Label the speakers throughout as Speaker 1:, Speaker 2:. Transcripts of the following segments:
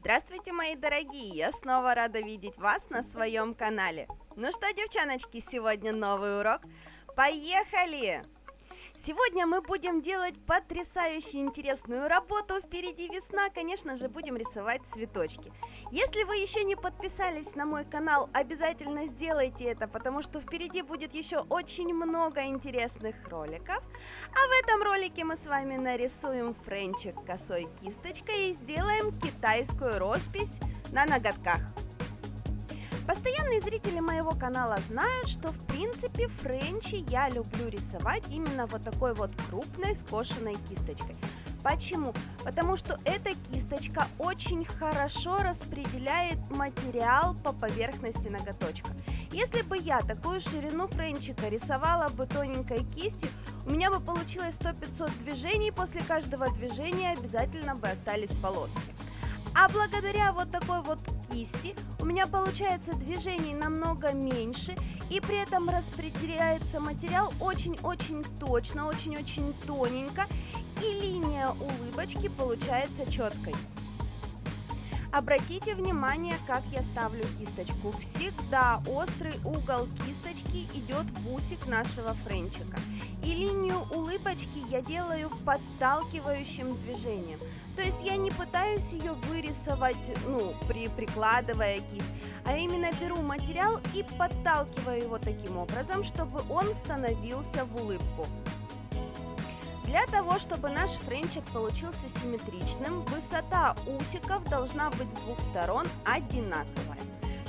Speaker 1: Здравствуйте, мои дорогие! Я снова рада видеть вас на своем канале. Ну что, девчоночки, сегодня новый урок. Поехали! Сегодня мы будем делать потрясающе интересную работу. Впереди весна, конечно же, будем рисовать цветочки. Если вы еще не подписались на мой канал, обязательно сделайте это, потому что впереди будет еще очень много интересных роликов. А в этом ролике мы с вами нарисуем френчик косой кисточкой и сделаем китайскую роспись на ноготках. Постоянные зрители моего канала знают, что в принципе френчи я люблю рисовать именно вот такой вот крупной скошенной кисточкой. Почему? Потому что эта кисточка очень хорошо распределяет материал по поверхности ноготочка. Если бы я такую ширину френчика рисовала бы тоненькой кистью, у меня бы получилось 100-500 движений, после каждого движения обязательно бы остались полоски. А благодаря вот такой вот кисти у меня получается движений намного меньше, и при этом распределяется материал очень-очень точно, очень-очень тоненько, и линия улыбочки получается четкой. Обратите внимание, как я ставлю кисточку. Всегда острый угол кисточки идет в усик нашего френчика. И линию улыбочки я делаю подталкивающим движением. То есть я не пытаюсь ее вырисовать, прикладывая кисть, а именно беру материал и подталкиваю его таким образом, чтобы он становился в улыбку. Для того, чтобы наш френчик получился симметричным, высота усиков должна быть с двух сторон одинаковая.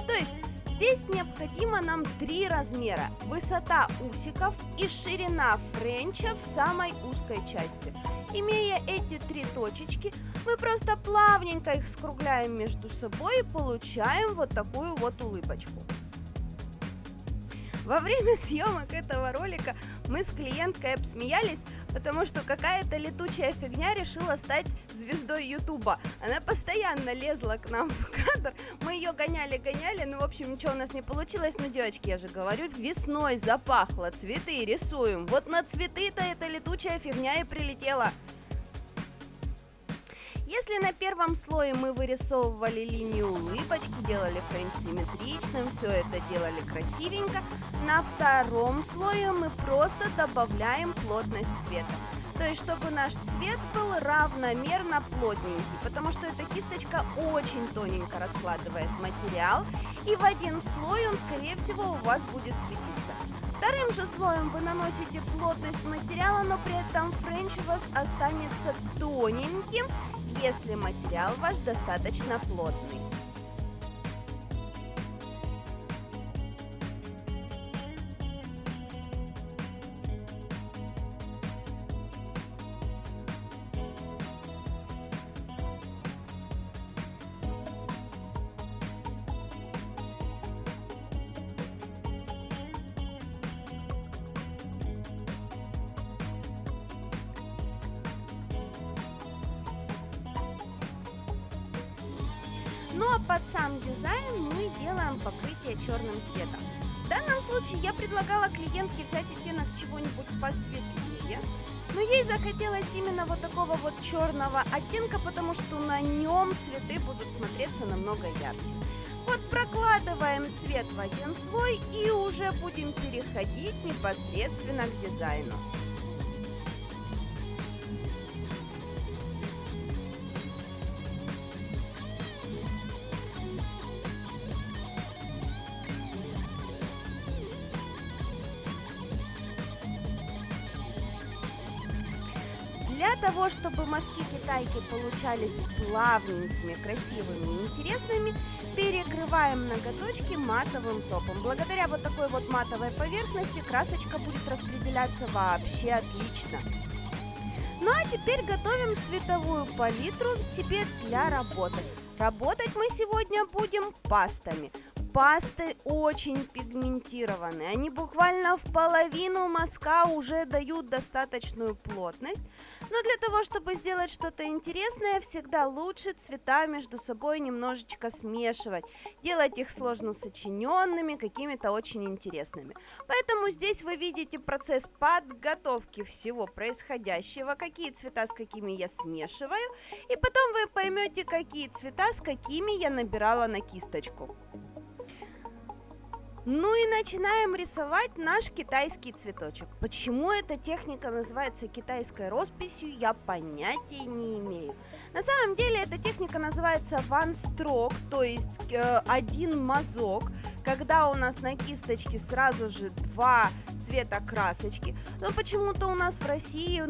Speaker 1: То есть здесь необходимо нам 3 размера: высота усиков и ширина френча в самой узкой части. Имея эти 3 точечки, мы просто плавненько их скругляем между собой и получаем вот такую вот улыбочку. Во время съемок этого ролика мы с клиенткой обсмеялись, потому что какая-то летучая фигня решила стать звездой Ютуба. Она постоянно лезла к нам в кадр, мы ее гоняли, в общем, ничего у нас не получилось. Но, девочки, я же говорю, весной запахло, цветы рисуем. Вот на цветы-то эта летучая фигня и прилетела. Если на первом слое мы вырисовывали линию улыбочки, делали френч симметричным, все это делали красивенько, на втором слое мы просто добавляем плотность цвета. То есть, чтобы наш цвет был равномерно плотненький, потому что эта кисточка очень тоненько раскладывает материал, и в один слой он, скорее всего, у вас будет светиться. Вторым же слоем вы наносите плотность материала, но при этом френч у вас останется тоненьким, если материал ваш достаточно плотный. Ну а под сам дизайн мы делаем покрытие черным цветом. В данном случае я предлагала клиентке взять оттенок чего-нибудь посветлее, но ей захотелось именно вот такого вот черного оттенка, потому что на нем цветы будут смотреться намного ярче. Вот прокладываем цвет в один слой и уже будем переходить непосредственно к дизайну. Для того, чтобы мазки китайки получались плавненькими, красивыми и интересными, перекрываем ноготочки матовым топом. Благодаря вот такой вот матовой поверхности красочка будет распределяться вообще отлично. Ну а теперь готовим цветовую палитру себе для работы. Работать мы сегодня будем пастами. Пасты очень пигментированные, они буквально в половину мазка уже дают достаточную плотность, но для того, чтобы сделать что-то интересное, всегда лучше цвета между собой немножечко смешивать, делать их сложно сочиненными, какими-то очень интересными. Поэтому здесь вы видите процесс подготовки всего происходящего, какие цвета с какими я смешиваю, и потом вы поймете, какие цвета с какими я набирала на кисточку. Ну и начинаем рисовать наш китайский цветочек. Почему эта техника называется китайской росписью, я понятия не имею. На самом деле эта техника называется one stroke, то есть один мазок, когда у нас на кисточке сразу же два цвета красочки. Но почему-то у нас в России,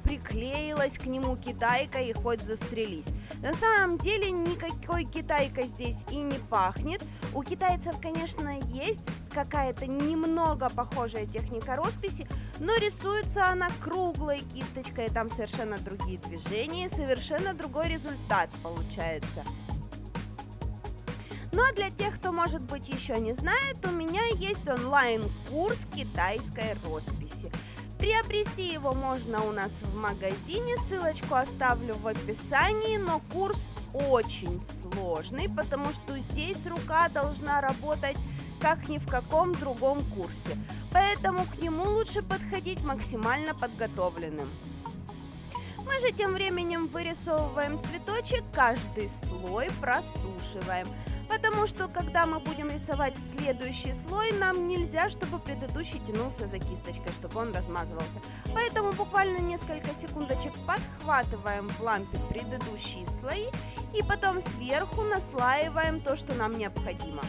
Speaker 1: приклеилась к нему китайка и хоть застрелись. На самом деле никакой китайкой здесь и не пахнет. У китайцев, конечно, есть какая-то немного похожая техника росписи, но рисуется она круглой кисточкой, там совершенно другие движения, совершенно другой результат получается. Ну а для тех, кто, может быть, еще не знает, у меня есть онлайн-курс китайской росписи. Приобрести его можно у нас в магазине, ссылочку оставлю в описании, но курс очень сложный, потому что здесь рука должна работать как ни в каком другом курсе, поэтому к нему лучше подходить максимально подготовленным. Мы же тем временем вырисовываем цветочек, каждый слой просушиваем, потому что когда мы будем рисовать следующий слой, нам нельзя, чтобы предыдущий тянулся за кисточкой, чтобы он размазывался. Поэтому буквально несколько секундочек подхватываем в лампе предыдущие слои и потом сверху наслаиваем то, что нам необходимо.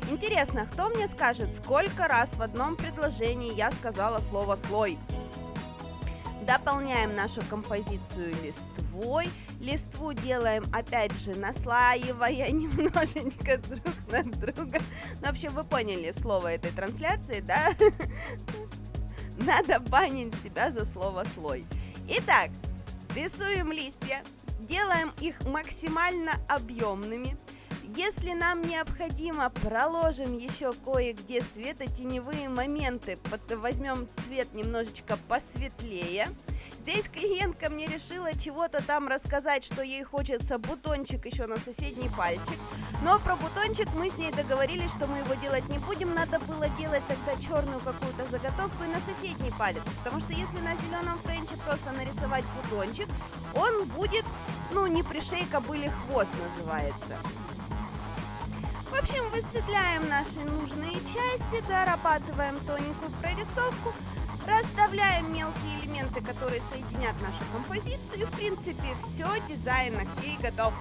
Speaker 1: Интересно, кто мне скажет, сколько раз в одном предложении я сказала слово «слой»? Дополняем нашу композицию листвой. Листву делаем, опять же, наслаивая немножечко друг на друга. Ну, в общем, вы поняли слово этой трансляции, да? Надо банить себя за слово «слой». Итак, рисуем листья, делаем их максимально объемными. Если нам необходимо, проложим еще кое-где светотеневые моменты, возьмем цвет немножечко посветлее. Здесь клиентка мне решила чего-то там рассказать, что ей хочется бутончик еще на соседний пальчик. Но про бутончик мы с ней договорились, что мы его делать не будем. Надо было делать тогда черную какую-то заготовку и на соседний палец. Потому что если на зеленом френче просто нарисовать бутончик, он будет, не пришей кобыле хвост называется. В общем, высветляем наши нужные части, дорабатываем тоненькую прорисовку, расставляем мелкие элементы, которые соединят нашу композицию. И, в принципе, все, дизайн окей, готов.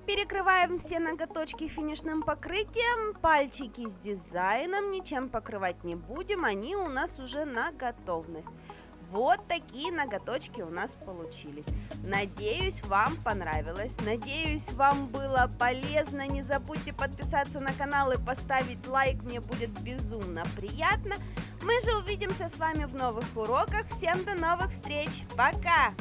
Speaker 1: Перекрываем все ноготочки финишным покрытием, пальчики с дизайном ничем покрывать не будем, они у нас уже на готовность. Вот такие ноготочки у нас получились. Надеюсь, вам понравилось. Надеюсь, вам было полезно. Не забудьте подписаться на канал и поставить лайк. Мне будет безумно приятно. Мы же увидимся с вами в новых уроках. Всем до новых встреч. Пока!